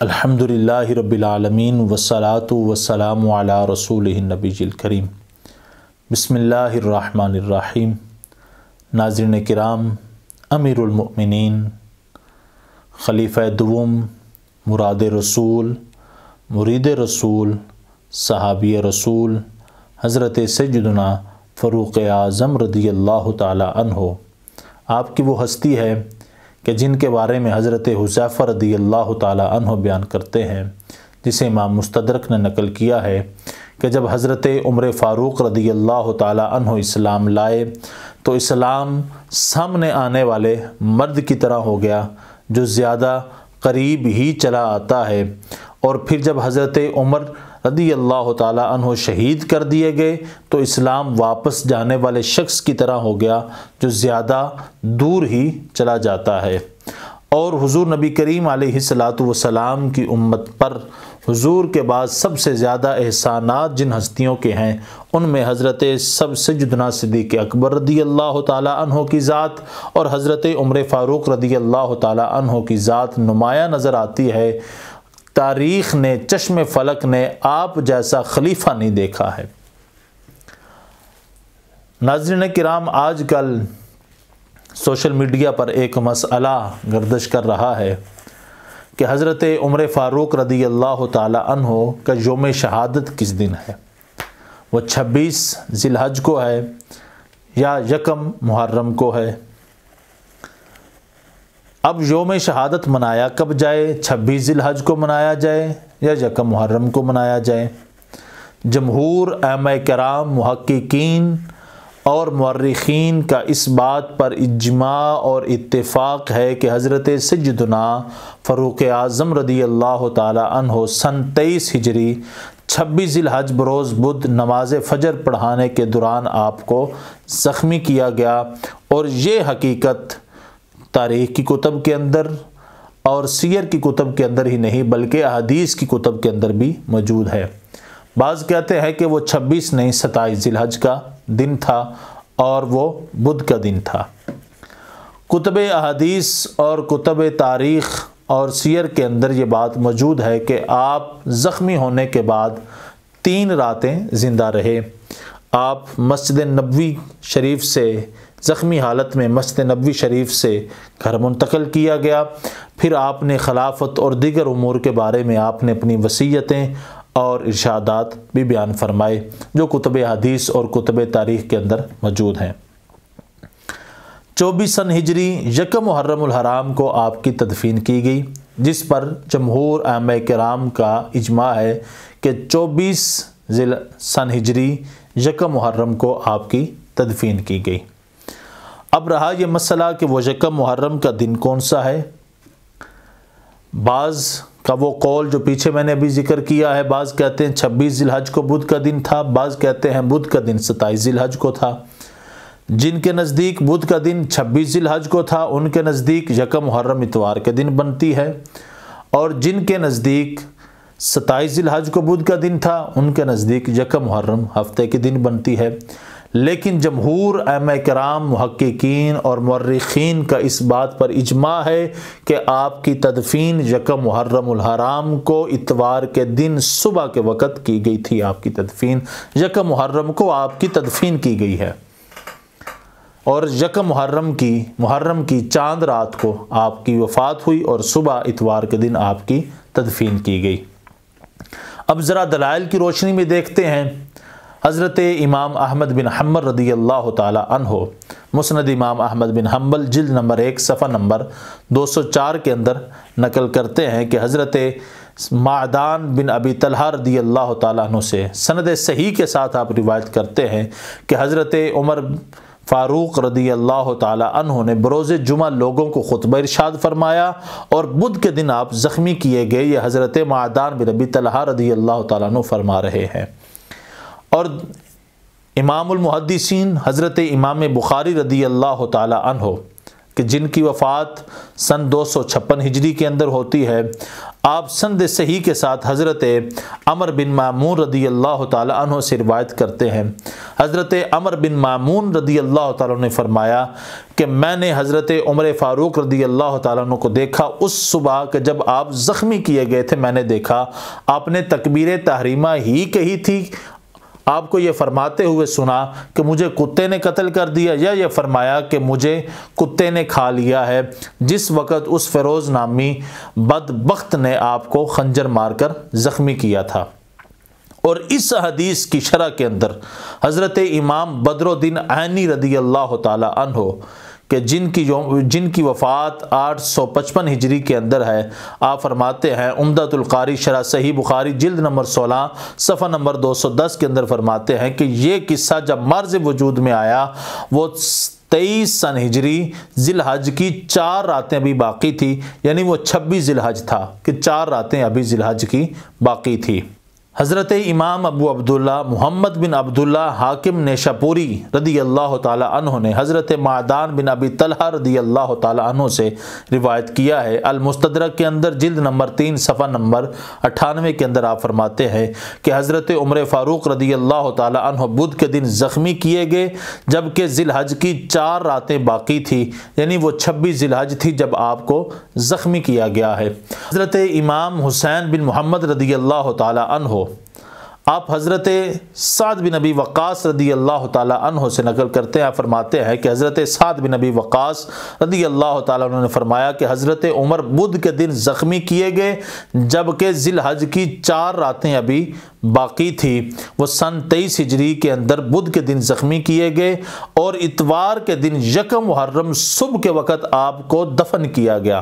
الحمدللہ رب العالمین والصلاة والسلام علی رسولہ النبی الکریم۔ بسم اللہ الرحمن الرحیم۔ ناظرین کرام، امیر المؤمنین، خلیفہ دوم، مراد رسول، مرید رسول، صحابی رسول، حضرت سیدنا فاروق اعظم رضی اللہ تعالی عنہ، آپ کی وہ ہستی ہے کہ جن کے بارے میں حضرت حذیفہ رضی اللہ تعالی عنہ بیان کرتے ہیں، جسے امام مستدرک نے نقل کیا ہے کہ جب حضرت عمر فاروق رضی اللہ تعالی عنہ اسلام لائے تو اسلام سامنے آنے والے مرد کی طرح ہو گیا جو زیادہ قریب ہی چلا آتا ہے، اور پھر جب حضرت عمر رضی اللہ تعالی عنہ شہید کر دیے گئے تو اسلام واپس جانے والے شخص کی طرح ہو گیا جو زیادہ دور ہی چلا جاتا ہے۔ اور حضور نبی کریم علیہ الصلاۃ والسلام کی امت پر حضور کے بعد سب سے زیادہ احسانات جن ہستیوں کے ہیں ان میں حضرت سیدنا صدیق اکبر رضی اللہ تعالی عنہ کی ذات اور حضرت عمر فاروق رضی اللہ تعالی عنہ کی ذات نمایاں نظر آتی ہے۔ تاریخ نے، چشم فلک نے آپ جیسا خلیفہ نہیں دیکھا ہے۔ ناظرین کرام، آج کل سوشل میڈیا پر ایک مسئلہ گردش کر رہا ہے کہ حضرت عمر فاروق رضی اللہ تعالی عنہ کا یوم شہادت کس دن ہے؟ وہ 26 ذی الحج کو ہے یا 1 محرم کو ہے؟ اب یوم شہادت منایا کب جائے؟ 26 ذی الحج کو منایا جائے یا 1 محرم کو منایا جائے؟ جمہور ائمہ کرام، محققین اور مورخین کا اس بات پر اجماع اور اتفاق ہے کہ حضرت سیدنا فاروق اعظم رضی اللہ تعالی عنہ سن 23 ہجری 26 ذی الحج بروز بدھ نماز فجر پڑھانے کے دوران آپ کو زخمی کیا گیا، اور یہ حقیقت تاریخ کی کتب کے اندر اور سیر کی کتب کے اندر ہی نہیں بلکہ احادیث کی کتب کے اندر بھی موجود ہے۔ بعض کہتے ہیں کہ وہ 26 نہیں 27 ذی الحج کا دن تھا اور وہ بدھ کا دن تھا۔ کتب احادیث اور کتب تاریخ اور سیر کے اندر یہ بات موجود ہے کہ آپ زخمی ہونے کے بعد 3 راتیں زندہ رہے۔ آپ مسجد نبوی شریف سے زخمی حالت میں مسجد نبوی شریف سے گھر منتقل کیا گیا۔ پھر آپ نے خلافت اور دیگر امور کے بارے میں آپ نے اپنی وصیتیں اور ارشادات بھی بیان فرمائے جو کتب حدیث اور کتب تاریخ کے اندر موجود ہیں۔ 24 سن ہجری 1 محرم الحرام کو آپ کی تدفین کی گئی، جس پر جمہور ائمہ کرام کا اجماع ہے کہ 24 سن ہجری 1 محرم کو آپ کی تدفین کی گئی۔ اب رہا یہ مسئلہ کہ وہ 1 محرم کا دن کون سا ہے؟ بعض کا وہ قول جو پیچھے میں نے ابھی ذکر کیا ہے، بعض کہتے ہیں 26 ذی الحج کو بدھ کا دن تھا، بعض کہتے ہیں بدھ کا دن 27 ذی الحج کو تھا۔ جن کے نزدیک بدھ کا دن 26 ذی الحج کو تھا ان کے نزدیک 1 محرم اتوار کے دن بنتی ہے، اور جن کے نزدیک 27 ذی الحج کو بدھ کا دن تھا ان کے نزدیک 1 محرم ہفتے کے دن بنتی ہے۔ لیکن جمہور ائمہ کرام، محققین اور مورخین کا اس بات پر اجماع ہے کہ آپ کی تدفین 1 محرم الحرام کو اتوار کے دن صبح کے وقت کی گئی تھی۔ آپ کی تدفین 1 محرم کو آپ کی تدفین کی گئی ہے، اور 1 محرم کی چاند رات کو آپ کی وفات ہوئی اور صبح اتوار کے دن آپ کی تدفین کی گئی۔ اب ذرا دلائل کی روشنی میں دیکھتے ہیں۔ حضرت امام احمد بن حنبل رضی اللہ تعالی عنہ مسند امام احمد بن حنبل جلد نمبر 1 صفحہ نمبر 204 کے اندر نقل کرتے ہیں کہ حضرت معدان بن ابی طلحہ رضی اللہ تعالی عنہ سے سند صحیح کے ساتھ آپ روایت کرتے ہیں کہ حضرت عمر فاروق رضی اللہ تعالی عنہ نے بروز جمعہ لوگوں کو خطبہ ارشاد فرمایا، اور بدھ کے دن آپ زخمی کیے گئے۔ یہ حضرت معدان بن ابی طلحہ رضی اللہ تعالی عنہ فرما رہے ہیں۔ اور امام المحدثین حضرت امام بخاری رضی اللہ تعالی عنہ کہ جن کی وفات سن 256 ہجری کے اندر ہوتی ہے، آپ سند صحیح کے ساتھ حضرت عمر بن مامون رضی اللہ تعالی عنہ سے روایت کرتے ہیں۔ حضرت عمر بن مامون رضی اللہ تعالی عنہ نے فرمایا کہ میں نے حضرت عمر فاروق رضی اللہ تعالیٰ عنہ کو دیکھا اس صبح کہ جب آپ زخمی کیے گئے تھے، میں نے دیکھا آپ نے تکبیر تحریمہ ہی کہی تھی، آپ کو یہ فرماتے ہوئے سنا کہ مجھے کتے نے قتل کر دیا، یا یہ فرمایا کہ مجھے کتے نے کھا لیا ہے، جس وقت اس فیروز نامی بدبخت نے آپ کو خنجر مار کر زخمی کیا تھا۔ اور اس حدیث کی شرح کے اندر حضرت امام بدر الدین عینی رضی اللہ تعالی عنہ کہ جن کی وفات 855 ہجری کے اندر ہے، آپ فرماتے ہیں عمدۃ القاری شرح صحیح بخاری جلد نمبر 16 صفحہ نمبر 210 کے اندر فرماتے ہیں کہ یہ قصہ جب مرض وجود میں آیا وہ 23 سن ہجری ذی الحج کی 4 راتیں ابھی باقی تھی، یعنی وہ 26 ذی الحج تھا کہ 4 راتیں ابھی ذی الحج کی باقی تھی۔ حضرت امام ابو عبداللہ محمد بن عبداللہ حاکم نیشاپوری رضی اللہ تعالی عنہ نے حضرت معدان بن ابی طلحہ رضی اللہ تعالی عنہ سے روایت کیا ہے۔ المستدرک کے اندر جلد نمبر 3 صفحہ نمبر 98 کے اندر آپ فرماتے ہیں کہ حضرت عمر فاروق رضی اللہ تعالی عنہ بدھ کے دن زخمی کیے گئے جبکہ ذی الحج کی 4 راتیں باقی تھی، یعنی وہ 26 ذی الحج تھی جب آپ کو زخمی کیا گیا ہے۔ حضرت امام حسین بن محمد رضی اللہ تعالی عنہ آپ حضرت سعد بن ابی وقاص رضی اللہ تعالی عنہ سے نقل کرتے ہیں، فرماتے ہیں کہ حضرت سعد بن ابی وقاص رضی اللہ تعالی عنہ نے فرمایا کہ حضرت عمر بدھ کے دن زخمی کیے گئے جبکہ ذی الحج کی 4 راتیں ابھی باقی تھی، وہ سن 23 ہجری کے اندر بدھ کے دن زخمی کیے گئے اور اتوار کے دن یکم محرم صبح کے وقت آپ کو دفن کیا گیا۔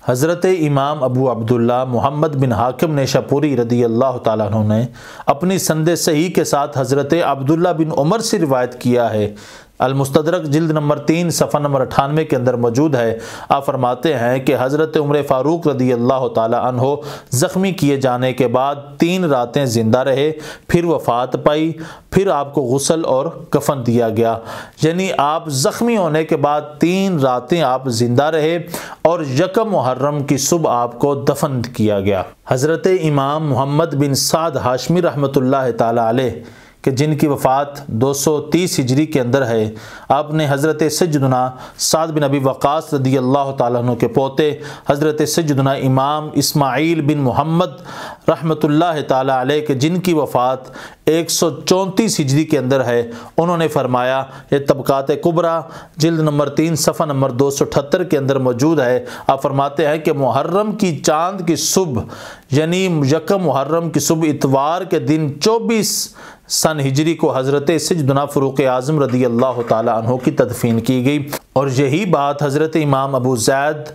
حضرت امام ابو عبداللہ محمد بن حاکم نیشاپوری رضی اللہ تعالیٰ عنہ نے اپنی سند صحیح کے ساتھ حضرت عبداللہ بن عمر سے روایت کیا ہے۔ المستدرک جلد نمبر 3 صفحہ نمبر 98 کے اندر موجود ہے۔ آپ فرماتے ہیں کہ حضرت عمر فاروق رضی اللہ تعالی عنہ زخمی کیے جانے کے بعد 3 راتیں زندہ رہے، پھر وفات پائی، پھر آپ کو غسل اور کفن دیا گیا، یعنی آپ زخمی ہونے کے بعد 3 راتیں آپ زندہ رہے اور یکم محرم کی صبح آپ کو دفن کیا گیا۔ حضرت امام محمد بن سعد ہاشمی رحمۃ اللہ تعالی علیہ کہ جن کی وفات 230 ہجری کے اندر ہے، آپ نے حضرت سیدنا سعد بن ابی وقاص رضی اللہ تعالیٰ عنہ کے پوتے حضرت سیدنا امام اسماعیل بن محمد رحمۃ اللہ تعالیٰ علیہ کہ جن کی وفات 134 ہجری کے اندر ہے، انہوں نے فرمایا، یہ طبقات کبریٰ جلد نمبر 3 صفحہ نمبر 278 کے اندر موجود ہے۔ آپ فرماتے ہیں کہ محرم کی چاند کی صبح یعنی یکم محرم کی صبح اتوار کے دن 24 سن ہجری کو حضرت سیدنا فاروق اعظم رضی اللہ تعالی عنہ کی تدفین کی گئی، اور یہی بات حضرت امام ابو زید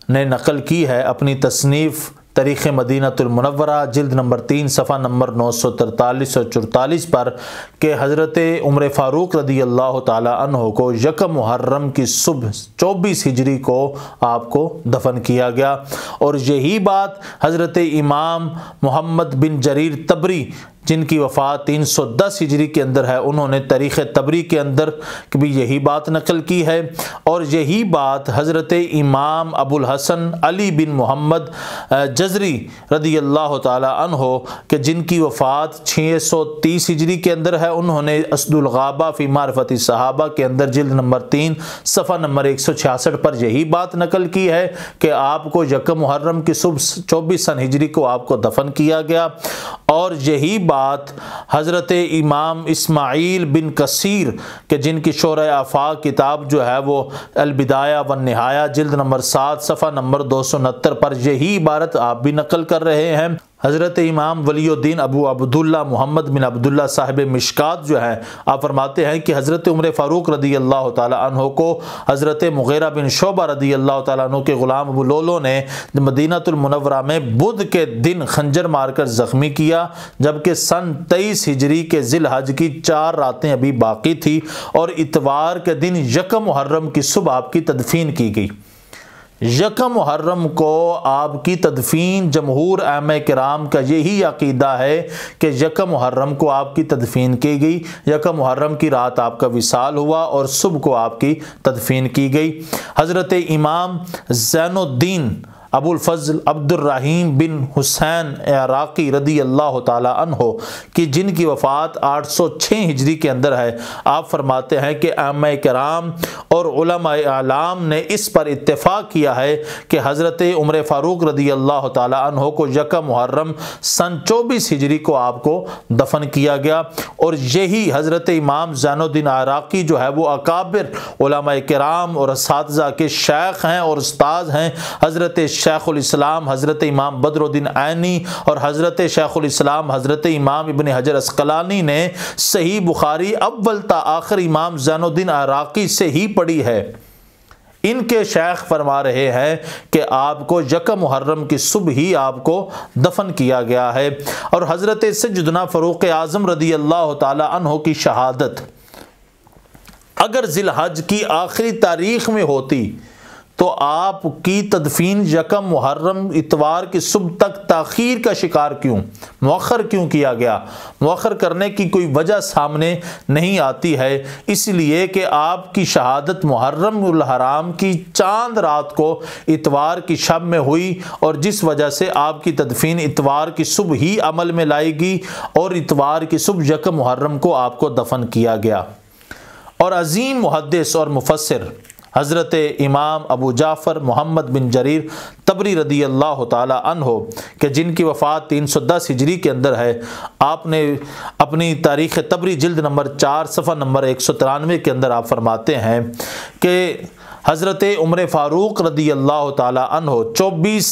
نے نقل کی ہے اپنی تصنیف تاریخ مدینہ المنورہ جلد نمبر 3 صفحہ نمبر 943 اور 44 پر کہ حضرت عمر فاروق رضی اللہ تعالی عنہ کو یکم محرم کی صبح 24 ہجری کو آپ کو دفن کیا گیا، اور یہی بات حضرت امام محمد بن جریر طبری جن کی وفات 310 ہجری کے اندر ہے، انہوں نے تاریخ طبری کے اندر بھی یہی بات نقل کی ہے، اور یہی بات حضرت امام ابو الحسن علی بن محمد جزری رضی اللہ تعالی عنہ کہ جن کی وفات 630 ہجری کے اندر ہے، انہوں نے اسد الغابہ فی معرفت صحابہ کے اندر جلد نمبر 3 صفحہ نمبر 166 پر یہی بات نقل کی ہے کہ آپ کو یکم محرم کی صبح 24 سن ہجری کو آپ کو دفن کیا گیا، اور یہی بات حضرت امام اسماعیل بن کثیر کہ جن کی شرح آفاق کتاب جو ہے وہ البدایہ والنہایہ جلد نمبر 7 صفحہ نمبر 269 پر یہی عبارت آپ بھی نقل کر رہے ہیں۔ حضرت امام ولی الدین ابو عبداللہ محمد بن عبداللہ صاحب مشکات جو ہے، آپ فرماتے ہیں کہ حضرت عمر فاروق رضی اللہ تعالی عنہ کو حضرت مغیرہ بن شعبہ رضی اللہ تعالی عنہ کے غلام ابو لولو نے مدینہ المنورہ میں بدھ کے دن خنجر مار کر زخمی کیا، جبکہ سن 23 ہجری کے ذی الحج کی 4 راتیں ابھی باقی تھی، اور اتوار کے دن یکم محرم کی صبح آپ کی تدفین کی گئی۔ یکم محرم کو آپ کی تدفین جمہور ائمہ کرام کا یہی عقیدہ ہے کہ یکم محرم کو آپ کی تدفین کی گئی، یکم محرم کی رات آپ کا وصال ہوا اور صبح کو آپ کی تدفین کی گئی۔ حضرت امام زین الدین ابو الفضل عبد الرحیم بن حسین عراقی رضی اللہ تعالی عنہ کہ جن کی وفات 806 ہجری کے اندر ہے، آپ فرماتے ہیں کہ ائمہ کرام اور علماء اعلام نے اس پر اتفاق کیا ہے کہ حضرت عمر فاروق رضی اللہ تعالی عنہ کو یکم محرم سن 24 ہجری کو آپ کو دفن کیا گیا، اور یہی حضرت امام زین الدین عراقی جو ہے وہ اکابر علماء کرام اور اساتذہ کے شیخ ہیں اور استاد ہیں۔ حضرت شیخ الاسلام حضرت امام بدر الدین عینی اور حضرت شیخ الاسلام حضرت امام ابن حجر عسقلانی نے صحیح بخاری اول تا آخر امام زین الدین عراقی سے ہی پڑھی ہے۔ ان کے شیخ فرما رہے ہیں کہ آپ کو یکم محرم کی صبح ہی آپ کو دفن کیا گیا ہے، اور حضرت سیدنا فاروق اعظم رضی اللہ تعالی عنہ کی شہادت اگر ذی الحج کی آخری تاریخ میں ہوتی تو آپ کی تدفین یکم محرم اتوار کی صبح تک تاخیر کا شکار کیوں، مؤخر کیوں کیا گیا؟ مؤخر کرنے کی کوئی وجہ سامنے نہیں آتی ہے، اس لیے کہ آپ کی شہادت محرم الحرام کی چاند رات کو اتوار کی شب میں ہوئی، اور جس وجہ سے آپ کی تدفین اتوار کی صبح ہی عمل میں لائی گئی، اور اتوار کی صبح یکم محرم کو آپ کو دفن کیا گیا۔ اور عظیم محدث اور مفسر حضرت امام ابو جعفر محمد بن جریر طبری رضی اللہ تعالی عنہ کہ جن کی وفات 310 ہجری کے اندر ہے، آپ نے اپنی تاریخ طبری جلد نمبر 4 صفحہ نمبر 193 کے اندر آپ فرماتے ہیں کہ حضرت عمر فاروق رضی اللہ تعالی عنہ 24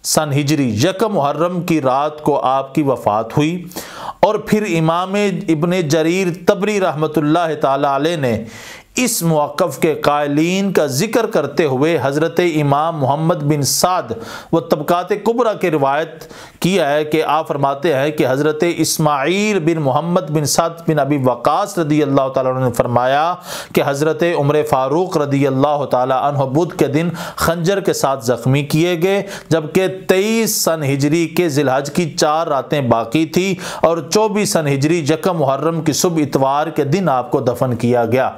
سن ہجری یکم محرم کی رات کو آپ کی وفات ہوئی، اور پھر امام ابن جریر طبری رحمۃ اللہ تعالی علیہ نے اس موقف کے قائلین کا ذکر کرتے ہوئے حضرت امام محمد بن سعد و طبقات کبریٰ کی روایت کیا ہے کہ آپ فرماتے ہیں کہ حضرت اسماعیل بن محمد بن سعد بن ابی وقاص رضی اللہ تعالیٰ عنہ نے فرمایا کہ حضرت عمر فاروق رضی اللہ تعالیٰ عنہ بدھ کے دن خنجر کے ساتھ زخمی کیے گئے، جبکہ 23 سن ہجری کے ذی الحج کی 4 راتیں باقی تھی، اور 24 سن ہجری یکم محرم کی صبح اتوار کے دن آپ کو دفن کیا گیا۔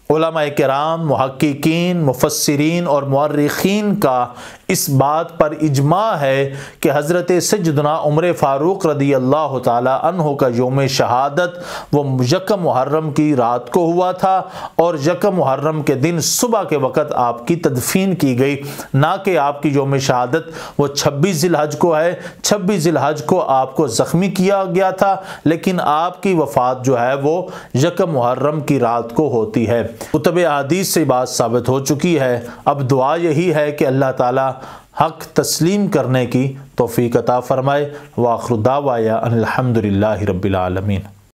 علماء کرام، محققین، مفسرین اور مورخین کا اس بات پر اجماع ہے کہ حضرت سیدنا عمر فاروق رضی اللہ تعالی عنہ کا یوم شہادت وہ یکم محرم کی رات کو ہوا تھا، اور یکم محرم کے دن صبح کے وقت آپ کی تدفین کی گئی، نہ کہ آپ کی یوم شہادت وہ 26 ذی الحج کو ہے۔ 26 ذی الحج کو آپ کو زخمی کیا گیا تھا، لیکن آپ کی وفات جو ہے وہ یکم محرم کی رات کو ہوتی ہے۔ کتب احادیث سے بات ثابت ہو چکی ہے۔ اب دعا یہی ہے کہ اللہ تعالی حق تسلیم کرنے کی توفیق عطا فرمائے۔ وآخر دعوایا ان الحمد للہ رب العالمین۔